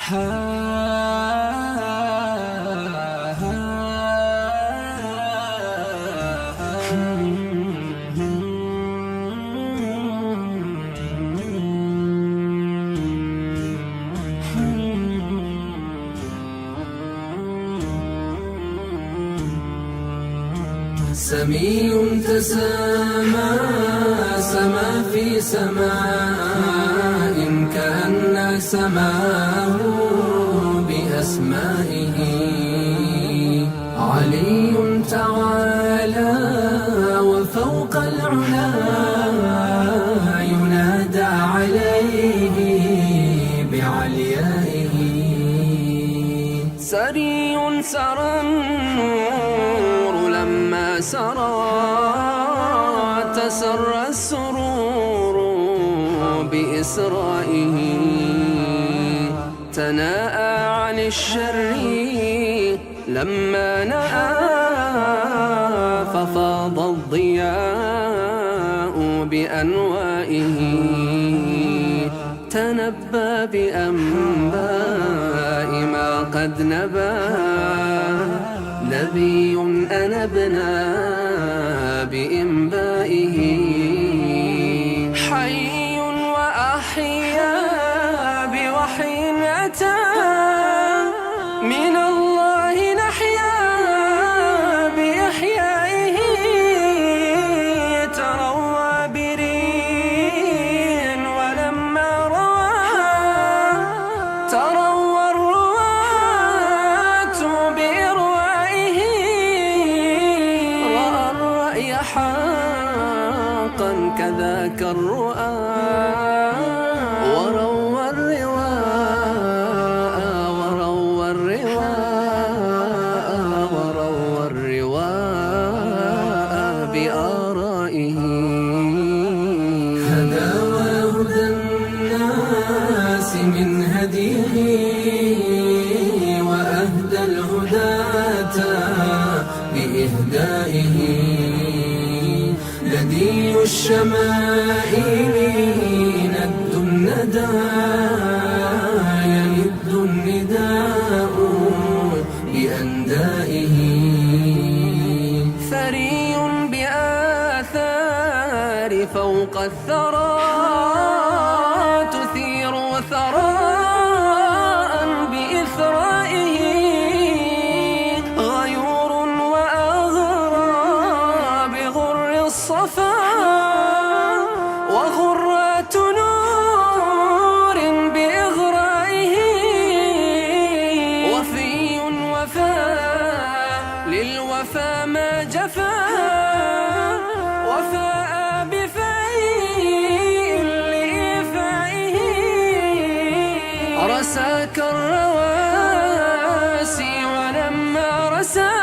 سمي تسامى سما في سماء كأن سماه بأسمائه. علي تعالى وفوق العلا ينادى عليه بعليائه. سري سرى النور لما سرى تسرى السرور بإسرائه. تناءى عن الشر لما نأى ففاض الضياء بأنوائه. تنبى بأنباء ما قد نبى نبي أنبنا بإنبائه. حي وأحيا بوحي أتى من الله نحيا بإحيائه. تروى برين ولما روى تروى الرواة بإروائه. رأى الرأي حقا كذاك الرؤى وروى الرواء وروى الرواء وروى الرواء بآرائه. هدى وهدى الناس من هديه وأهدى الهداة بإهدائه. لدي الشمائل ند الندى يند النداء بأندائه. ثري بآثار فوق الثرى تثير ثراء بإثرائه. غيور وأغرى بغر الصفا وغرات نور بإغرائه. وفي وفى للوفى ما جفا وفاء بفيء لإيفائه. رساك الرواسي ولما رسى